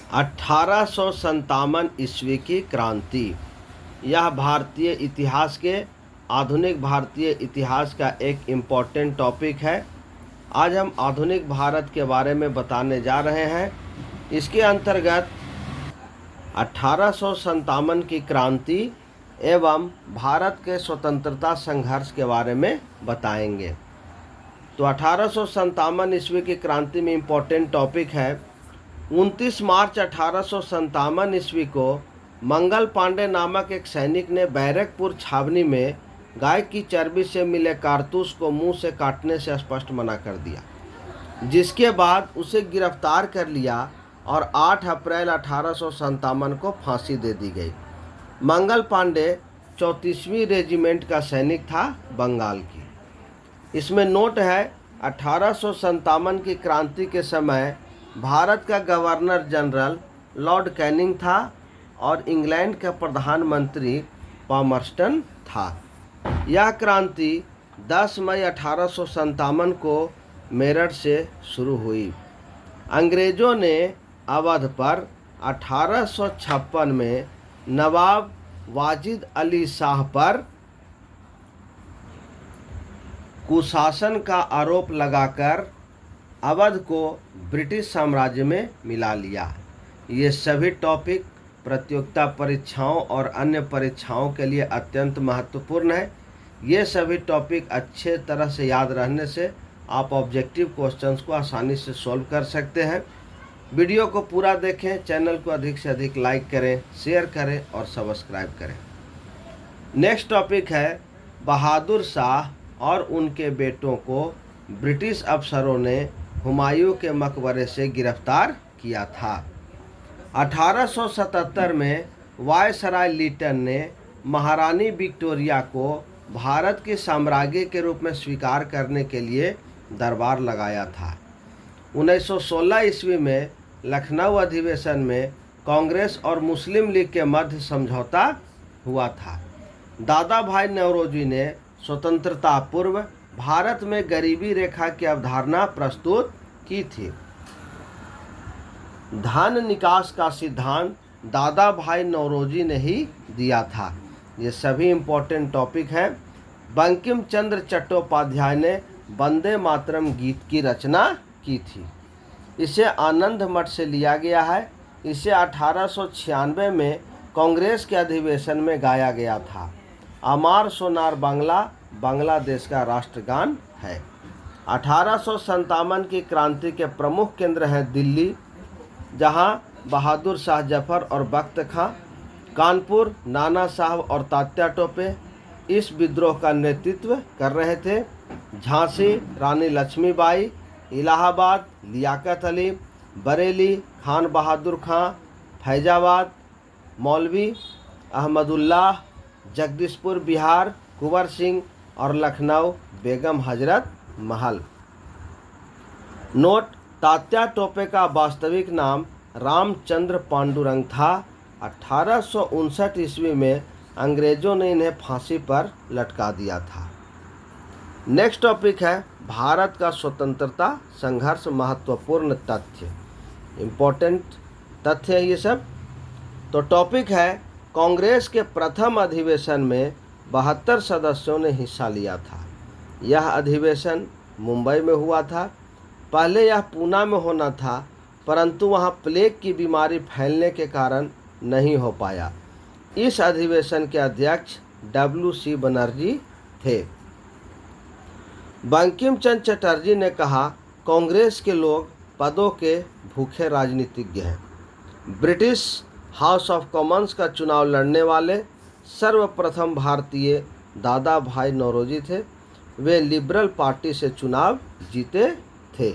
1857 ईस्वी की क्रांति। यह भारतीय इतिहास के आधुनिक भारतीय इतिहास का एक इम्पॉर्टेंट टॉपिक है। आज हम आधुनिक भारत के बारे में बताने जा रहे हैं। इसके अंतर्गत 1857 की क्रांति एवं भारत के स्वतंत्रता संघर्ष के बारे में बताएंगे। तो 1857 ईस्वी की क्रांति में इम्पोर्टेंट टॉपिक है। 29 मार्च 1857 ईस्वी को मंगल पांडे नामक एक सैनिक ने बैरकपुर छावनी में गाय की चर्बी से मिले कारतूस को मुंह से काटने से स्पष्ट मना कर दिया, जिसके बाद उसे गिरफ्तार कर लिया और 8 अप्रैल 1857 को फांसी दे दी गई। मंगल पांडे 34वीं रेजिमेंट का सैनिक था, बंगाल की। इसमें नोट है 1857 की क्रांति के समय भारत का गवर्नर जनरल लॉर्ड कैनिंग था और इंग्लैंड का प्रधानमंत्री पामर्स्टन था। यह क्रांति 10 मई 1857 को मेरठ से शुरू हुई। अंग्रेज़ों ने अवध पर 1856 में नवाब वाजिद अली शाह पर कुशासन का आरोप लगाकर अवध को ब्रिटिश साम्राज्य में मिला लिया। ये सभी टॉपिक प्रतियोगिता परीक्षाओं और अन्य परीक्षाओं के लिए अत्यंत महत्वपूर्ण है। ये सभी टॉपिक अच्छे तरह से याद रहने से आप ऑब्जेक्टिव क्वेश्चंस को आसानी से सॉल्व कर सकते हैं। वीडियो को पूरा देखें, चैनल को अधिक से अधिक लाइक करें, शेयर करें और सब्सक्राइब करें। नेक्स्ट टॉपिक है बहादुर शाह और उनके बेटों को ब्रिटिश अफसरों ने हुमायूं के मकबरे से गिरफ्तार किया था। 1877 में वायसराय लिटन ने महारानी विक्टोरिया को भारत की साम्राज्ञी के रूप में स्वीकार करने के लिए दरबार लगाया था। 1916 ईस्वी में लखनऊ अधिवेशन में कांग्रेस और मुस्लिम लीग के मध्य समझौता हुआ था। दादा भाई नौरोजी ने स्वतंत्रता पूर्व भारत में गरीबी रेखा की अवधारणा प्रस्तुत की थी। धन निकास का सिद्धांत दादा भाई नौरोजी ने ही दिया था। ये सभी इम्पोर्टेंट टॉपिक हैं। बंकिम चंद्र चट्टोपाध्याय ने वंदे मातरम गीत की रचना की थी। इसे आनंद मठ से लिया गया है। इसे 1896 में कांग्रेस के अधिवेशन में गाया गया था। अमार सोनार बांग्ला बांग्लादेश का राष्ट्रगान है। 1857 की क्रांति के प्रमुख केंद्र हैं दिल्ली, जहां बहादुर शाह जफर और बख्त खां, कानपुर नाना साहब और तात्या टोपे इस विद्रोह का नेतृत्व कर रहे थे। झांसी रानी लक्ष्मीबाई, इलाहाबाद लियाकत अली, बरेली खान बहादुर खां, फैजाबाद मौलवी अहमदुल्लाह, जगदीशपुर बिहार कुंवर सिंह और लखनऊ बेगम हजरत महल। नोट: तात्या टोपे का वास्तविक नाम रामचंद्र पांडुरंग था। 1859 ईस्वी में अंग्रेजों ने इन्हें फांसी पर लटका दिया था। नेक्स्ट टॉपिक है भारत का स्वतंत्रता संघर्ष महत्वपूर्ण तथ्य। इम्पोर्टेंट तथ्य है ये सब। तो टॉपिक है कांग्रेस के प्रथम अधिवेशन में 72 सदस्यों ने हिस्सा लिया था। यह अधिवेशन मुंबई में हुआ था। पहले यह पूना में होना था, परंतु वहां प्लेग की बीमारी फैलने के कारण नहीं हो पाया। इस अधिवेशन के अध्यक्ष WC बनर्जी थे। बंकिम चंद्र चटर्जी ने कहा, कांग्रेस के लोग पदों के भूखे राजनीतिज्ञ हैं। ब्रिटिश हाउस ऑफ कॉमन्स का चुनाव लड़ने वाले सर्वप्रथम भारतीय दादा भाई नौरोजी थे। वे लिबरल पार्टी से चुनाव जीते थे।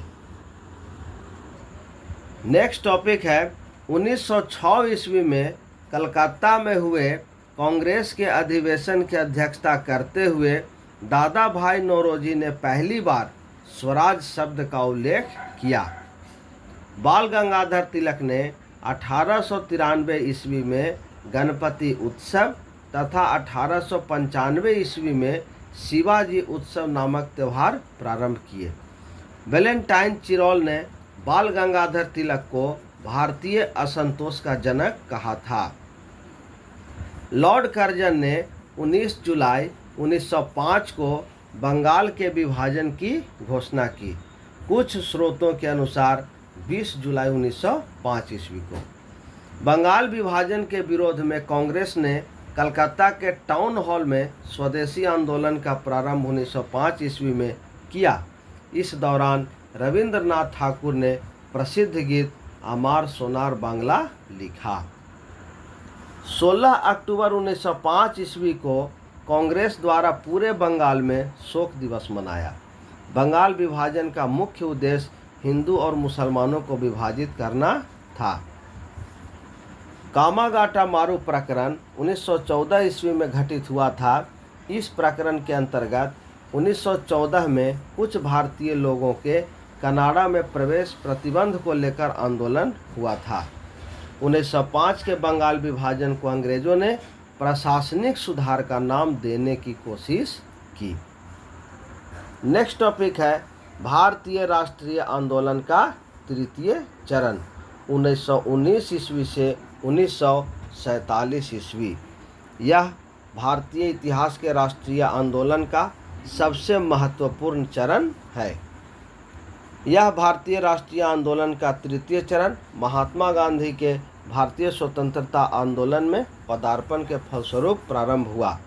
नेक्स्ट टॉपिक है 1906 ईस्वी में कलकत्ता में हुए कांग्रेस के अधिवेशन की अध्यक्षता करते हुए दादा भाई नौरोजी ने पहली बार स्वराज शब्द का उल्लेख किया। बाल गंगाधर तिलक ने 1893 ईस्वी में गणपति उत्सव तथा 1895 ईस्वी में शिवाजी उत्सव नामक त्यौहार प्रारंभ किए। वैलेंटाइन चिरोल ने बाल गंगाधर तिलक को भारतीय असंतोष का जनक कहा था। लॉर्ड कर्जन ने 19 जुलाई 1905 को बंगाल के विभाजन की घोषणा की। कुछ स्रोतों के अनुसार 20 जुलाई 1905 ईस्वी को बंगाल विभाजन के विरोध में कांग्रेस ने कलकत्ता के टाउन हॉल में स्वदेशी आंदोलन का प्रारंभ 1905 ईस्वी में किया। इस दौरान रविंद्रनाथ ठाकुर ने प्रसिद्ध गीत अमार सोनार बांग्ला लिखा। 16 अक्टूबर 1905 ईस्वी को कांग्रेस द्वारा पूरे बंगाल में शोक दिवस मनाया। बंगाल विभाजन का मुख्य उद्देश्य हिंदू और मुसलमानों को विभाजित करना था। कामागाटा मारू प्रकरण 1914 ईस्वी में घटित हुआ था। इस प्रकरण के अंतर्गत 1914 में कुछ भारतीय लोगों के कनाडा में प्रवेश प्रतिबंध को लेकर आंदोलन हुआ था। 1905 के बंगाल विभाजन को अंग्रेजों ने प्रशासनिक सुधार का नाम देने की कोशिश की। नेक्स्ट टॉपिक है भारतीय राष्ट्रीय आंदोलन का तृतीय चरण 1919 ईस्वी से 1947 ईस्वी। यह भारतीय इतिहास के राष्ट्रीय आंदोलन का सबसे महत्वपूर्ण चरण है। यह भारतीय राष्ट्रीय आंदोलन का तृतीय चरण महात्मा गांधी के भारतीय स्वतंत्रता आंदोलन में पदार्पण के फलस्वरूप प्रारंभ हुआ।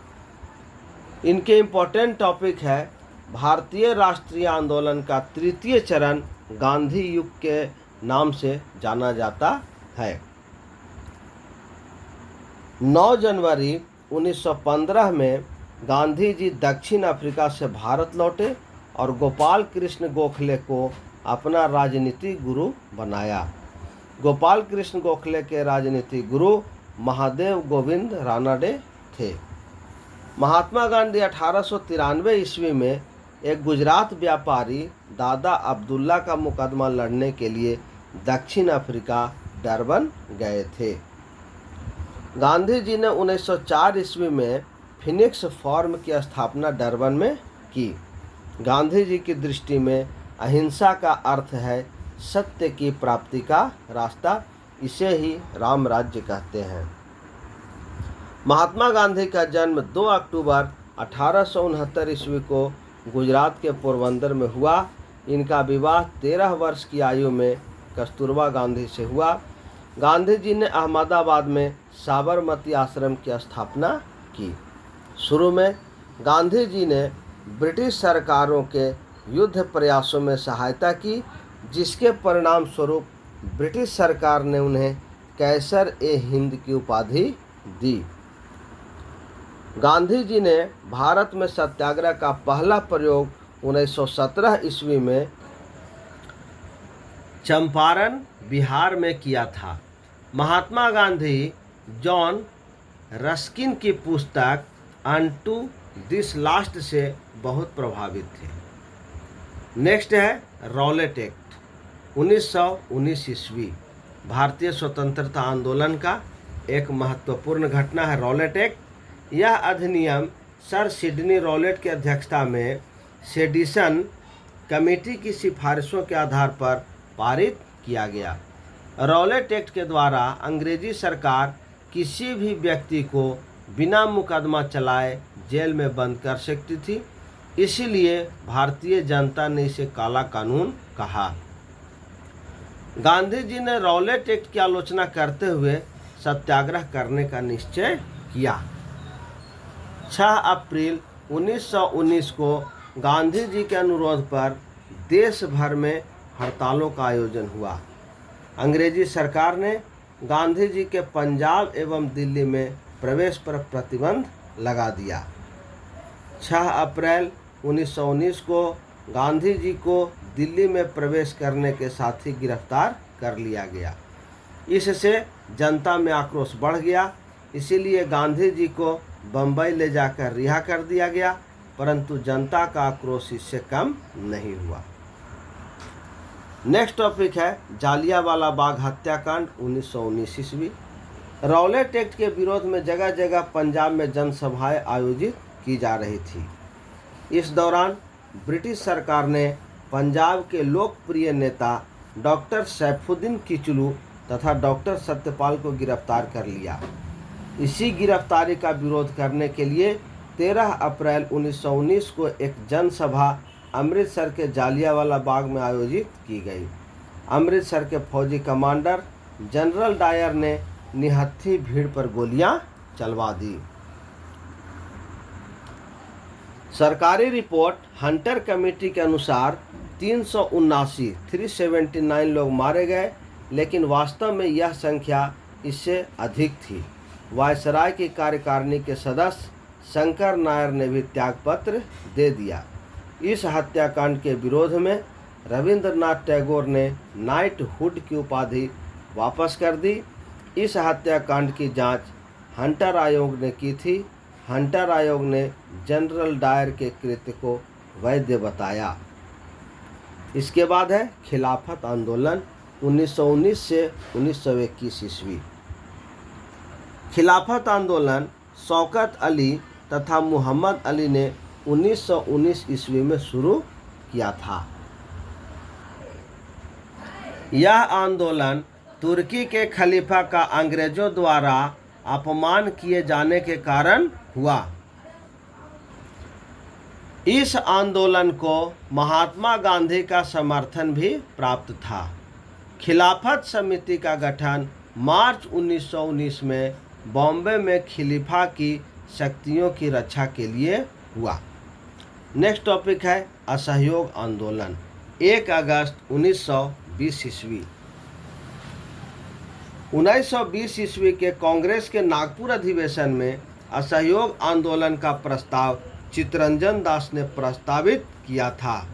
इनके इम्पोर्टेंट टॉपिक है भारतीय राष्ट्रीय आंदोलन का तृतीय चरण गांधी युग के नाम से जाना जाता है। 9 जनवरी 1915 में गांधी जी दक्षिण अफ्रीका से भारत लौटे और गोपाल कृष्ण गोखले को अपना राजनीतिक गुरु बनाया। गोपाल कृष्ण गोखले के राजनीतिक गुरु महादेव गोविंद रानडे थे। महात्मा गांधी 1893 ईस्वी में एक गुजरात व्यापारी दादा अब्दुल्ला का मुकदमा लड़ने के लिए दक्षिण अफ्रीका डरबन गए थे। गांधी जी ने 1904 ईस्वी में फिनिक्स फॉर्म की स्थापना डरबन में की। गांधी जी की दृष्टि में अहिंसा का अर्थ है सत्य की प्राप्ति का रास्ता, इसे ही राम राज्य कहते हैं। महात्मा गांधी का जन्म 2 अक्टूबर 1869 ईस्वी को गुजरात के पोरबंदर में हुआ। इनका विवाह 13 वर्ष की आयु में कस्तूरबा गांधी से हुआ। गांधी जी ने अहमदाबाद में साबरमती आश्रम की स्थापना की। शुरू में गांधी जी ने ब्रिटिश सरकारों के युद्ध प्रयासों में सहायता की, जिसके परिणाम स्वरूप ब्रिटिश सरकार ने उन्हें कैसर ए हिंद की उपाधि दी। गांधी जी ने भारत में सत्याग्रह का पहला प्रयोग 1917 ईस्वी में चंपारण बिहार में किया था। महात्मा गांधी जॉन रस्किन की पुस्तक अनटू दिस लास्ट से बहुत प्रभावित थे। नेक्स्ट है रॉलेट एक्ट 1919 ईस्वी। भारतीय स्वतंत्रता आंदोलन का एक महत्वपूर्ण घटना है रॉलेट एक्ट। यह अधिनियम सर सिडनी रॉलेट की अध्यक्षता में सेडिशन कमेटी की सिफारिशों के आधार पर पारित किया गया। रॉलेट एक्ट के द्वारा अंग्रेजी सरकार किसी भी व्यक्ति को बिना मुकदमा चलाए जेल में बंद कर सकती थी, इसीलिए भारतीय जनता ने इसे काला कानून कहा। गांधी जी ने रॉलेट एक्ट की आलोचना करते हुए सत्याग्रह करने का निश्चय किया। 6 अप्रैल 1919 को गांधी जी के अनुरोध पर देश भर में हड़तालों का आयोजन हुआ। अंग्रेजी सरकार ने गांधी जी के पंजाब एवं दिल्ली में प्रवेश पर प्रतिबंध लगा दिया। 6 अप्रैल 1919 को गांधी जी को दिल्ली में प्रवेश करने के साथ ही गिरफ्तार कर लिया गया। इससे जनता में आक्रोश बढ़ गया, इसीलिए गांधी जी को बम्बई ले जाकर रिहा कर दिया गया, परंतु जनता का आक्रोश इससे कम नहीं हुआ। नेक्स्ट टॉपिक है जालियांवाला बाग हत्याकांड 1919 ईस्वी। रॉलेट एक्ट के विरोध में जगह जगह पंजाब में जनसभाएं आयोजित की जा रही थी। इस दौरान ब्रिटिश सरकार ने पंजाब के लोकप्रिय नेता डॉक्टर सैफुद्दीन किचलू तथा डॉक्टर सत्यपाल को गिरफ्तार कर लिया। इसी गिरफ्तारी का विरोध करने के लिए 13 अप्रैल 1919 को एक जनसभा अमृतसर के जालियांवाला बाग में आयोजित की गई। अमृतसर के फौजी कमांडर जनरल डायर ने निहत्थी भीड़ पर गोलियां चलवा दी। सरकारी रिपोर्ट हंटर कमेटी के अनुसार 379 लोग मारे गए, लेकिन वास्तव में यह संख्या इससे अधिक थी। वायसराय की कार्यकारिणी के सदस्य शंकर नायर ने भी त्यागपत्र दे दिया। इस हत्याकांड के विरोध में रविंद्रनाथ टैगोर ने नाइटहुड की उपाधि वापस कर दी। इस हत्याकांड की जांच हंटर आयोग ने की थी। हंटर आयोग ने जनरल डायर के कृत्य को वैध बताया। इसके बाद है खिलाफत आंदोलन 1919 से 1921 ईस्वी। खिलाफत आंदोलन शौकत अली तथा मोहम्मद अली ने 1919 ईस्वी में शुरू किया था। यह आंदोलन तुर्की के खलीफा का अंग्रेजों द्वारा अपमान किए जाने के कारण हुआ। इस आंदोलन को महात्मा गांधी का समर्थन भी प्राप्त था। खिलाफत समिति का गठन मार्च 1919 में बॉम्बे में खलीफा की शक्तियों की रक्षा के लिए हुआ। नेक्स्ट टॉपिक है असहयोग आंदोलन 1 अगस्त 1920 ईस्वी। 1920 ईस्वी के कांग्रेस के नागपुर अधिवेशन में असहयोग आंदोलन का प्रस्ताव चित्तरंजन दास ने प्रस्तावित किया था।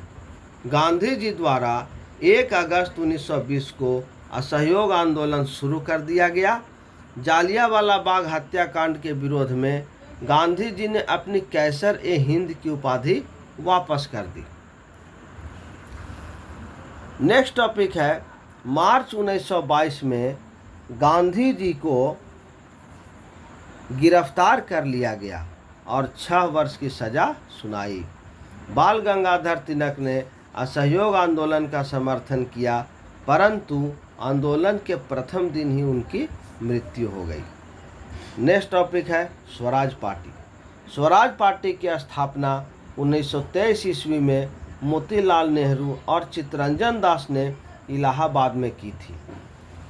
गांधी जी द्वारा 1 अगस्त 1920 को असहयोग आंदोलन शुरू कर दिया गया। जालियांवाला बाग हत्याकांड के विरोध में गांधी जी ने अपनी कैसर-ए-हिंद की उपाधि वापस कर दी। नेक्स्ट टॉपिक है मार्च 1922 में गांधी जी को गिरफ्तार कर लिया गया और 6 वर्ष की सजा सुनाई। बाल गंगाधर तिलक ने असहयोग आंदोलन का समर्थन किया, परंतु आंदोलन के प्रथम दिन ही उनकी मृत्यु हो गई। नेक्स्ट टॉपिक है स्वराज पार्टी। स्वराज पार्टी की स्थापना 1923 ईस्वी में मोतीलाल नेहरू और चित्तरंजन दास ने इलाहाबाद में की थी।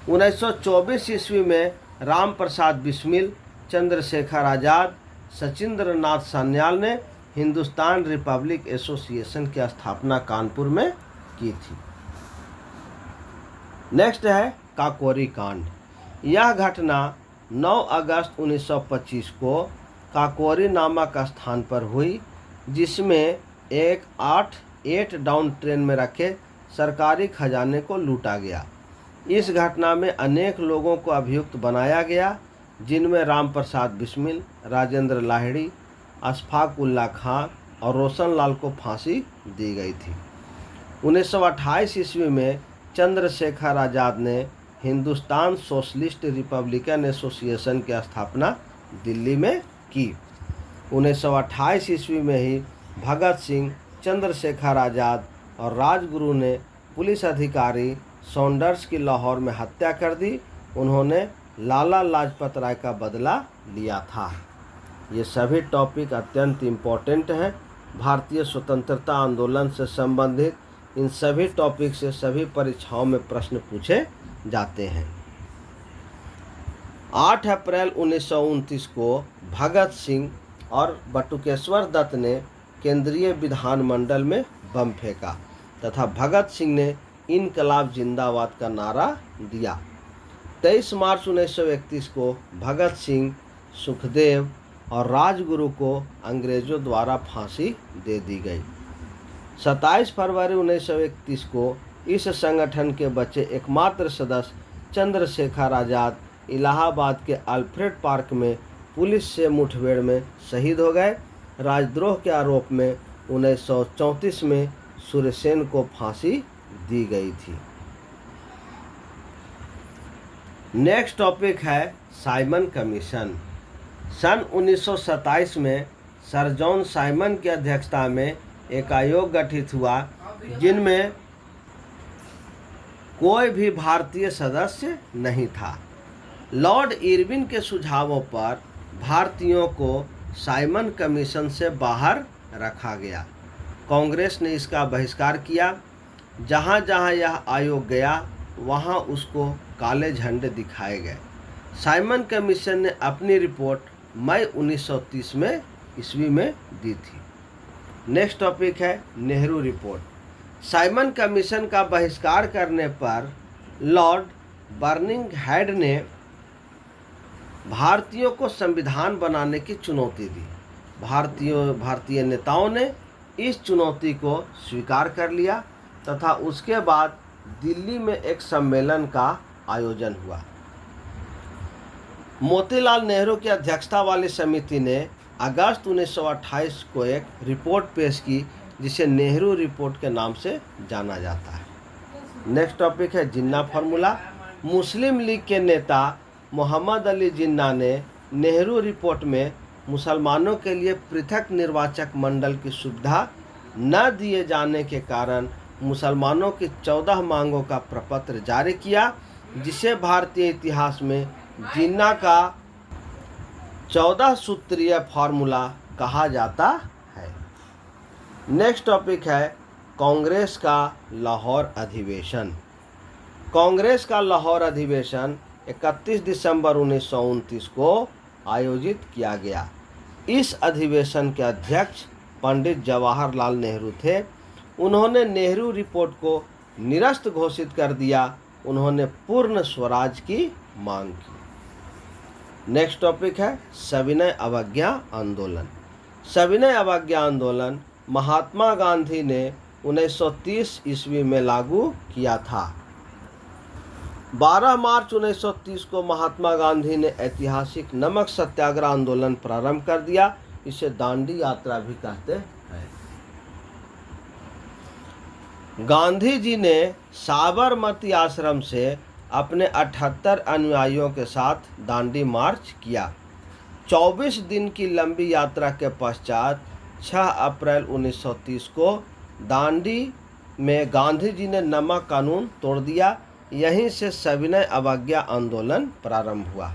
1924 ईस्वी में राम प्रसाद बिस्मिल, चंद्रशेखर आज़ाद, सचिंद्र नाथ सान्याल ने हिंदुस्तान रिपब्लिक एसोसिएशन की स्थापना कानपुर में की थी। नेक्स्ट है काकोरी कांड। यह घटना 9 अगस्त 1925 को काकोरी नामक स्थान पर हुई, जिसमें एक 8 डाउन ट्रेन में रखे सरकारी खजाने को लूटा गया। इस घटना में अनेक लोगों को अभियुक्त बनाया गया, जिनमें राम प्रसाद बिस्मिल, राजेंद्र लाहिड़ी, अशफाक उल्ला खां और रोशन लाल को फांसी दी गई थी। 1928 ईस्वी में चंद्रशेखर आज़ाद ने हिंदुस्तान सोशलिस्ट रिपब्लिकन एसोसिएशन की स्थापना दिल्ली में की। 1928 ईस्वी में ही भगत सिंह, चंद्रशेखर आज़ाद और राजगुरु ने पुलिस अधिकारी सॉन्डर्स की लाहौर में हत्या कर दी। उन्होंने लाला लाजपत राय का बदला लिया था। ये सभी टॉपिक अत्यंत इम्पोर्टेंट हैं। भारतीय स्वतंत्रता आंदोलन से संबंधित इन सभी टॉपिक से सभी परीक्षाओं में प्रश्न पूछे जाते हैं। 8 अप्रैल 1929 को भगत सिंह और बटुकेश्वर दत्त ने केंद्रीय विधानमंडल में बम फेंका तथा भगत सिंह ने इनकलाब जिंदाबाद का नारा दिया। 23 मार्च 1931 को भगत सिंह, सुखदेव और राजगुरु को अंग्रेजों द्वारा फांसी दे दी गई। 27 फरवरी 1931 को इस संगठन के बचे एकमात्र सदस्य चंद्रशेखर आज़ाद इलाहाबाद के अल्फ्रेड पार्क में पुलिस से मुठभेड़ में शहीद हो गए। राजद्रोह के आरोप में 1934 में सूर्यसेन को फांसी दी गई थी। नेक्स्ट टॉपिक है साइमन कमीशन। सन 1927 में सर जॉन साइमन की अध्यक्षता में एक आयोग गठित हुआ, जिनमें कोई भी भारतीय सदस्य नहीं था। लॉर्ड इरविन के सुझावों पर भारतीयों को साइमन कमीशन से बाहर रखा गया। कांग्रेस ने इसका बहिष्कार किया। जहाँ जहाँ यह आयोग गया वहाँ उसको काले झंडे दिखाए गए। साइमन कमीशन ने अपनी रिपोर्ट मई 1930 में ईस्वी में दी थी। नेक्स्ट टॉपिक है नेहरू रिपोर्ट। साइमन कमीशन का बहिष्कार करने पर लॉर्ड बर्निंगहेड ने भारतीयों को संविधान बनाने की चुनौती दी। भारतीय नेताओं ने इस चुनौती को स्वीकार कर लिया तथा उसके बाद दिल्ली में एक सम्मेलन का आयोजन हुआ। मोतीलाल नेहरू की अध्यक्षता वाली समिति ने अगस्त 1928 को एक रिपोर्ट पेश की जिसे नेहरू रिपोर्ट के नाम से जाना जाता है। नेक्स्ट टॉपिक है जिन्ना फार्मूला। मुस्लिम लीग के नेता मोहम्मद अली जिन्ना ने नेहरू रिपोर्ट में मुसलमानों के लिए पृथक निर्वाचक मंडल की सुविधा न दिए जाने के कारण मुसलमानों की 14 मांगों का प्रपत्र जारी किया, जिसे भारतीय इतिहास में जिन्ना का 14 सूत्रीय फार्मूला कहा जाता है। नेक्स्ट टॉपिक है कांग्रेस का लाहौर अधिवेशन। कांग्रेस का लाहौर अधिवेशन 31 दिसंबर 1929 को आयोजित किया गया। इस अधिवेशन के अध्यक्ष पंडित जवाहरलाल नेहरू थे। उन्होंने नेहरू रिपोर्ट को निरस्त घोषित कर दिया। उन्होंने पूर्ण स्वराज की मांग की। नेक्स्ट टॉपिक है सविनय अवज्ञा आंदोलन। सविनय अवज्ञा आंदोलन महात्मा गांधी ने 1930 ईस्वी में लागू किया था। 12 मार्च 1930 को महात्मा गांधी ने ऐतिहासिक नमक सत्याग्रह आंदोलन प्रारंभ कर दिया। इसे दांडी यात्रा भी कहते हैं। गांधी जी ने साबरमती आश्रम से अपने 78 अनुयायियों के साथ दांडी मार्च किया। 24 दिन की लंबी यात्रा के पश्चात 6 अप्रैल 1930 को दांडी में गांधी जी ने नमक कानून तोड़ दिया। यहीं से सविनय अवज्ञा आंदोलन प्रारंभ हुआ।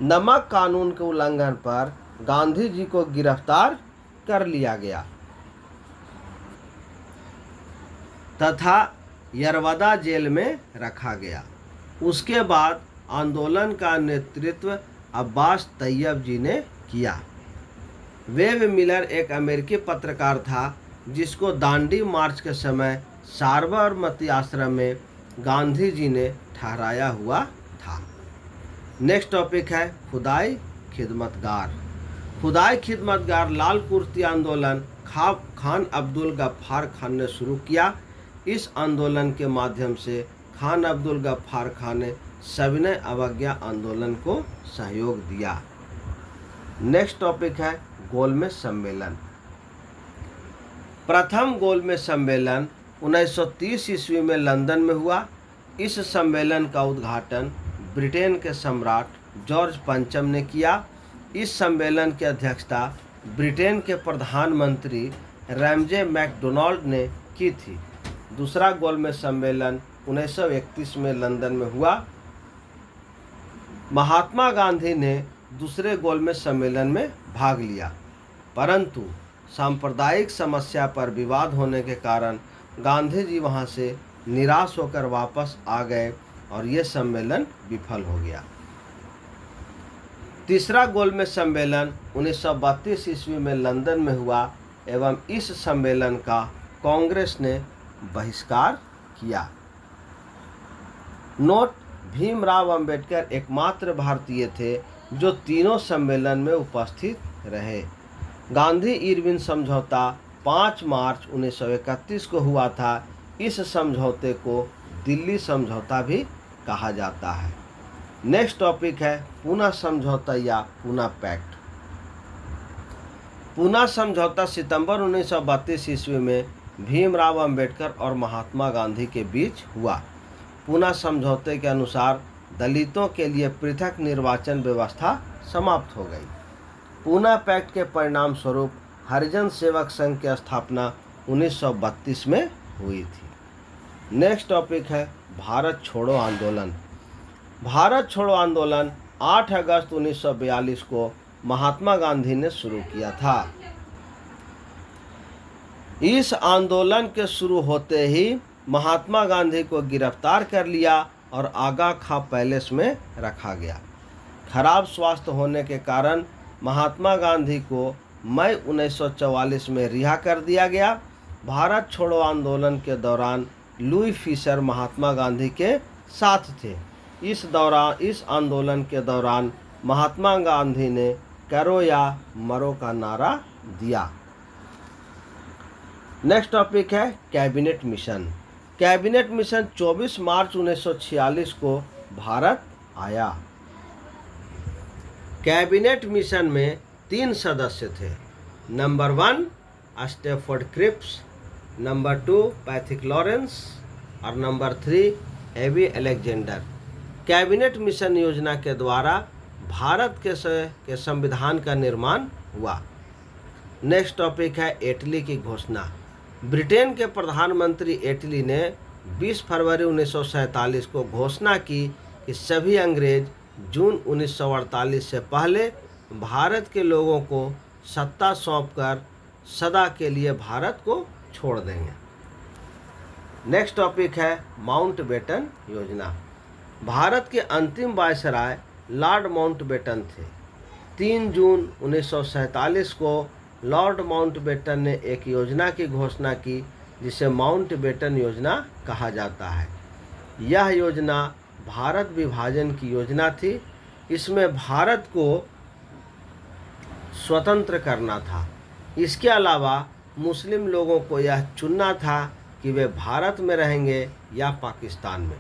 नमक कानून के उल्लंघन पर गांधी जी को गिरफ्तार कर लिया गया तथा यरवदा जेल में रखा गया। उसके बाद आंदोलन का नेतृत्व अब्बास तैयब जी ने किया। वेब मिलर एक अमेरिकी पत्रकार था जिसको दांडी मार्च के समय साबरमती आश्रम में गांधी जी ने ठहराया हुआ था। नेक्स्ट टॉपिक है खुदाई खिदमतगार। खुदाई खिदमतगार लाल कुर्ती आंदोलन खान अब्दुल गफ्फार खान ने शुरू किया। इस आंदोलन के माध्यम से खान अब्दुल गफ्फार खान ने सविनय अवज्ञा आंदोलन को सहयोग दिया। नेक्स्ट टॉपिक है गोलमेज सम्मेलन। प्रथम गोलमेज सम्मेलन 1930 ईस्वी में लंदन में हुआ। इस सम्मेलन का उद्घाटन ब्रिटेन के सम्राट जॉर्ज पंचम ने किया। इस सम्मेलन की अध्यक्षता ब्रिटेन के प्रधानमंत्री रैमजे मैकडोनाल्ड ने की थी। दूसरा गोलमेज सम्मेलन 1931 में लंदन में हुआ। महात्मा गांधी ने दूसरे गोलमेज सम्मेलन में भाग लिया, परंतु सांप्रदायिक समस्या पर विवाद होने के कारण गांधी जी वहां से निराश होकर वापस आ गए और ये सम्मेलन विफल हो गया। तीसरा गोलमेज सम्मेलन 1932 ईस्वी में लंदन में हुआ एवं इस सम्मेलन का कांग्रेस ने बहिष्कार किया। नोट: भीमराव अंबेडकर एकमात्र भारतीय थे जो तीनों सम्मेलन में उपस्थित रहे। गांधी इरविन समझौता 5 मार्च 1931 को हुआ था। इस समझौते को दिल्ली समझौता भी कहा जाता है। नेक्स्ट टॉपिक है पूना समझौता या पूना पैक्ट। पूना समझौता सितंबर 1932 ईस्वी में भीमराव अंबेडकर और महात्मा गांधी के बीच हुआ। पूना समझौते के अनुसार दलितों के लिए पृथक निर्वाचन व्यवस्था समाप्त हो गई। पूना पैक्ट के परिणाम स्वरूप हरिजन सेवक संघ की स्थापना 1932 में हुई थी। नेक्स्ट टॉपिक है भारत छोड़ो आंदोलन। भारत छोड़ो आंदोलन 8 अगस्त 1942 को महात्मा गांधी ने शुरू किया था। इस आंदोलन के शुरू होते ही महात्मा गांधी को गिरफ्तार कर लिया और आगा खां पैलेस में रखा गया। खराब स्वास्थ्य होने के कारण महात्मा गांधी को मई 1944 में रिहा कर दिया गया। भारत छोड़ो आंदोलन के दौरान लुई फिशर महात्मा गांधी के साथ थे। इस आंदोलन के दौरान महात्मा गांधी ने करो या मरो का नारा दिया। नेक्स्ट टॉपिक है कैबिनेट मिशन। कैबिनेट मिशन 24 मार्च 1946 को भारत आया। कैबिनेट मिशन में 3 सदस्य थे। Number 1 Stafford Cripps, number 2 Pethick Lawrence और number 3 A V Alexander. Cabinet mission योजना के द्वारा भारत के संविधान का निर्माण हुआ। नेक्स्ट टॉपिक है एटली की घोषणा। ब्रिटेन के प्रधानमंत्री एटली ने 20 फरवरी 1947 को घोषणा की कि सभी अंग्रेज जून 1948 से पहले भारत के लोगों को सत्ता सौंपकर सदा के लिए भारत को छोड़ देंगे। नेक्स्ट टॉपिक है माउंटबेटन योजना। भारत के अंतिम वायसराय लॉर्ड माउंटबेटन थे। 3 जून 1947 को लॉर्ड माउंटबेटन ने एक योजना की घोषणा की जिसे माउंटबेटन योजना कहा जाता है। यह योजना भारत विभाजन की योजना थी। इसमें भारत को स्वतंत्र करना था। इसके अलावा मुस्लिम लोगों को यह चुनना था कि वे भारत में रहेंगे या पाकिस्तान में।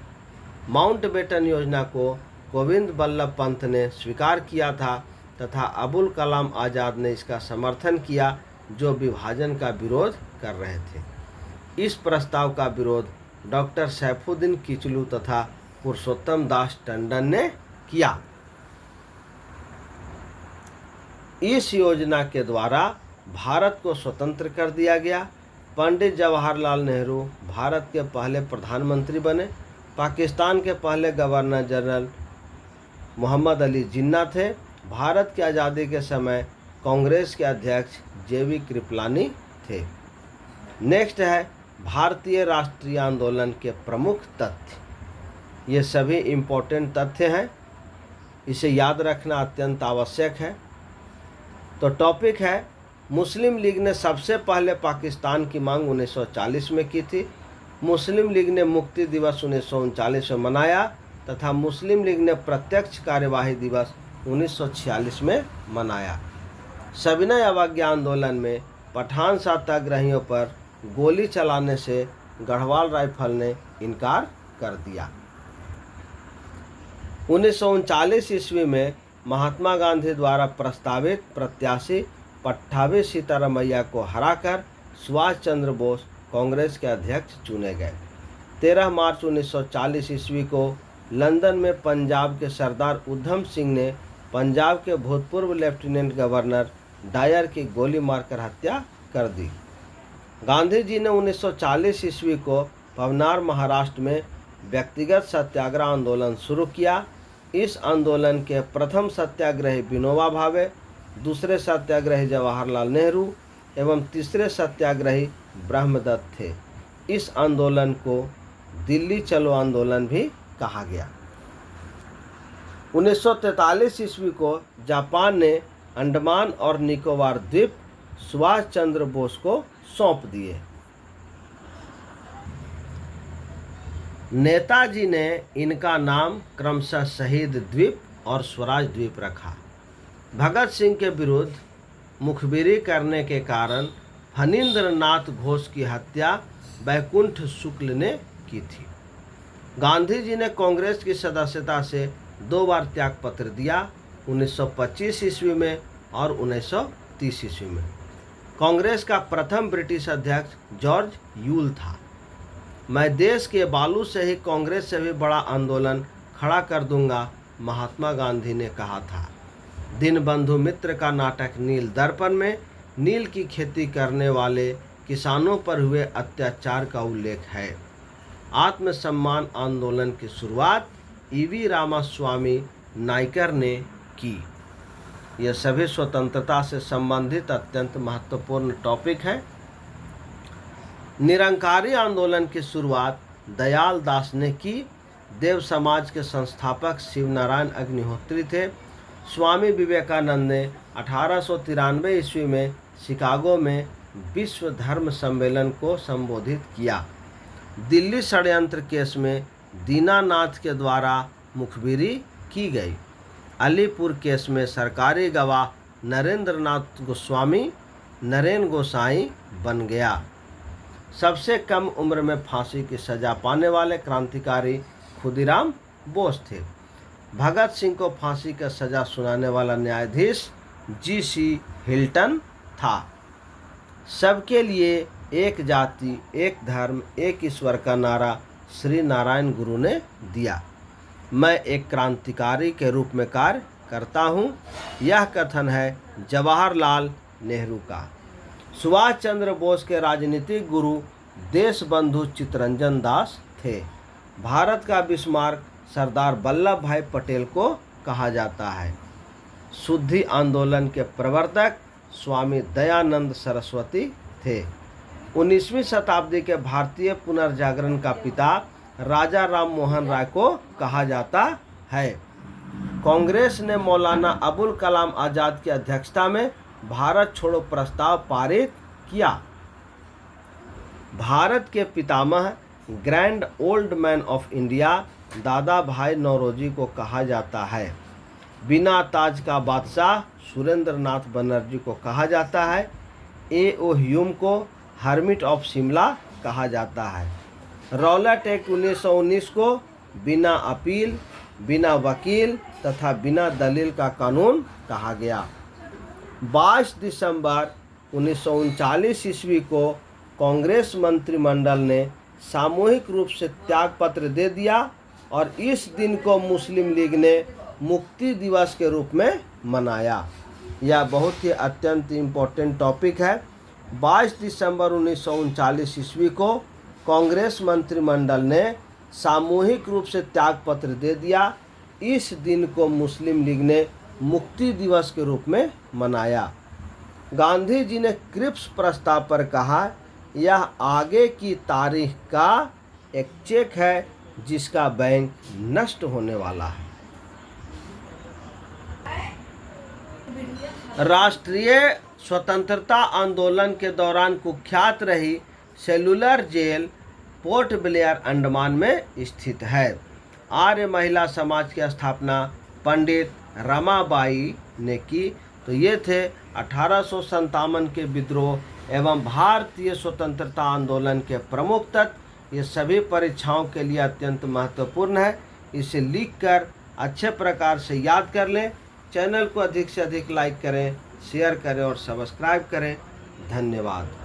माउंटबेटन योजना को गोविंद बल्लभ पंत ने स्वीकार किया था तथा अबुल कलाम आज़ाद ने इसका समर्थन किया, जो विभाजन का विरोध कर रहे थे। इस प्रस्ताव का विरोध डॉक्टर सैफुद्दीन किचलू तथा पुरुषोत्तम दास टंडन ने किया। इस योजना के द्वारा भारत को स्वतंत्र कर दिया गया। पंडित जवाहरलाल नेहरू भारत के पहले प्रधानमंत्री बने। पाकिस्तान के पहले गवर्नर जनरल मोहम्मद अली जिन्ना थे। भारत की आज़ादी के समय कांग्रेस के अध्यक्ष जेवी कृपलानी थे। नेक्स्ट है भारतीय राष्ट्रीय आंदोलन के प्रमुख तथ्य। ये सभी इम्पोर्टेंट तथ्य हैं, इसे याद रखना अत्यंत आवश्यक है। तो टॉपिक है मुस्लिम लीग ने सबसे पहले पाकिस्तान की मांग 1940 में की थी। मुस्लिम लीग ने मुक्ति दिवस 1939 में मनाया तथा मुस्लिम लीग ने प्रत्यक्ष कार्यवाही दिवस 1946 में मनाया। सविनय अवज्ञा आंदोलन में पठान सत्याग्रहियों पर गोली चलाने से गढ़वाल राइफल ने इनकार कर दिया। 1939 ईस्वी में महात्मा गांधी द्वारा प्रस्तावित प्रत्याशी पट्टाभी सीतारामैया को हराकर सुभाष चंद्र बोस कांग्रेस के अध्यक्ष चुने गए। 13 मार्च 1940 ईस्वी को लंदन में पंजाब के सरदार उधम सिंह ने पंजाब के भूतपूर्व लेफ्टिनेंट गवर्नर डायर की गोली मारकर हत्या कर दी। गांधी जी ने 1940 ईस्वी को पवनार महाराष्ट्र में व्यक्तिगत सत्याग्रह आंदोलन शुरू किया। इस आंदोलन के प्रथम सत्याग्रही विनोबा भावे, दूसरे सत्याग्रही जवाहरलाल नेहरू एवं तीसरे सत्याग्रही ब्रह्मदत्त थे। इस आंदोलन को दिल्ली चलो आंदोलन भी कहा गया। 1943 ईस्वी को जापान ने अंडमान और निकोबार द्वीप सुभाष चंद्र बोस को सौंप दिए। नेताजी ने इनका नाम क्रमशः शहीद द्वीप और स्वराज द्वीप रखा। भगत सिंह के विरुद्ध मुखबिरी करने के कारण फणींद्र नाथ घोष की हत्या बैकुंठ शुक्ल ने की थी। गांधी जी ने कांग्रेस की सदस्यता से 2 बार त्यागपत्र दिया, 1925 ईस्वी में और 1930 ईस्वी में। कांग्रेस का प्रथम ब्रिटिश अध्यक्ष जॉर्ज यूल था। मैं देश के बालू से ही कांग्रेस से भी बड़ा आंदोलन खड़ा कर दूंगा, महात्मा गांधी ने कहा था। दीनबंधु मित्र का नाटक नील दर्पण में नील की खेती करने वाले किसानों पर हुए अत्याचार का उल्लेख है। आत्मसम्मान आंदोलन की शुरुआत ईवी रामास्वामी नायकर ने की। ये सभी स्वतंत्रता से संबंधित अत्यंत महत्वपूर्ण टॉपिक हैं। निरंकारी आंदोलन की शुरुआत दयाल दास ने की। देव समाज के संस्थापक शिवनारायण अग्निहोत्री थे। स्वामी विवेकानंद ने 1893 ईस्वी में शिकागो में विश्व धर्म सम्मेलन को संबोधित किया। दिल्ली षड्यंत्र केस में दीनानाथ के द्वारा मुखबिरी की गई। अलीपुर केस में सरकारी गवाह नरेंद्रनाथ गोस्वामी नरेन गोसाई बन गया। सबसे कम उम्र में फांसी की सजा पाने वाले क्रांतिकारी खुदीराम बोस थे। भगत सिंह को फांसी का सजा सुनाने वाला न्यायाधीश जी.सी. हिल्टन था। सबके लिए एक जाति, एक धर्म, एक ईश्वर का नारा श्री नारायण गुरु ने दिया। मैं एक क्रांतिकारी के रूप में कार्य करता हूँ। यह कथन है जवाहरलाल नेहरू का। सुभाष चंद्र बोस के राजनीतिक गुरु देशबंधु चित्तरंजन दास थे। भारत का बिस्मार्क सरदार वल्लभ भाई पटेल को कहा जाता है। शुद्धि आंदोलन के प्रवर्तक स्वामी दयानंद सरस्वती थे। 19वीं शताब्दी के भारतीय पुनर्जागरण का पिता राजा राम मोहन राय को कहा जाता है। कांग्रेस ने मौलाना अबुल कलाम आज़ाद की अध्यक्षता में भारत छोड़ो प्रस्ताव पारित किया। भारत के पितामह grand old man of India Dadabhai Naoroji को कहा जाता है। बिना ताज का बादशाह सुरेंद्र नाथ बनर्जी को कहा जाता है। A.O. ह्यूम को हर्मिट ऑफ शिमला कहा जाता है। रौलट एक्ट 1919 को बिना अपील, बिना वकील तथा बिना दलील का कानून कहा गया। 22 दिसंबर 1939 ईस्वी को कांग्रेस मंत्रिमंडल ने सामूहिक रूप से त्यागपत्र दे दिया और इस दिन को मुस्लिम लीग ने मुक्ति दिवस के रूप में मनाया। यह बहुत ही अत्यंत इम्पोर्टेंट टॉपिक है। 22 दिसंबर 1939 ईस्वी को कांग्रेस मंत्रिमंडल ने सामूहिक रूप से त्यागपत्र दे दिया। इस दिन को मुस्लिम लीग ने मुक्ति दिवस के रूप में मनाया। गांधी जी ने क्रिप्स प्रस्ताव पर कहा, यह आगे की तारीख का एक चेक है जिसका बैंक नष्ट होने वाला है। राष्ट्रीय स्वतंत्रता आंदोलन के दौरान कुख्यात रही cellular jail Port Blair Andaman में स्थित है। आर्य महिला समाज की स्थापना पंडित रमाबाई ने की। तो ये थे 1857 के विद्रोह एवं भारतीय स्वतंत्रता आंदोलन के प्रमुख तत्व। ये सभी परीक्षाओं के लिए अत्यंत महत्वपूर्ण है। इसे लिखकर अच्छे प्रकार से याद कर लें। चैनल को अधिक से अधिक लाइक करें, शेयर करें और सब्सक्राइब करें। धन्यवाद।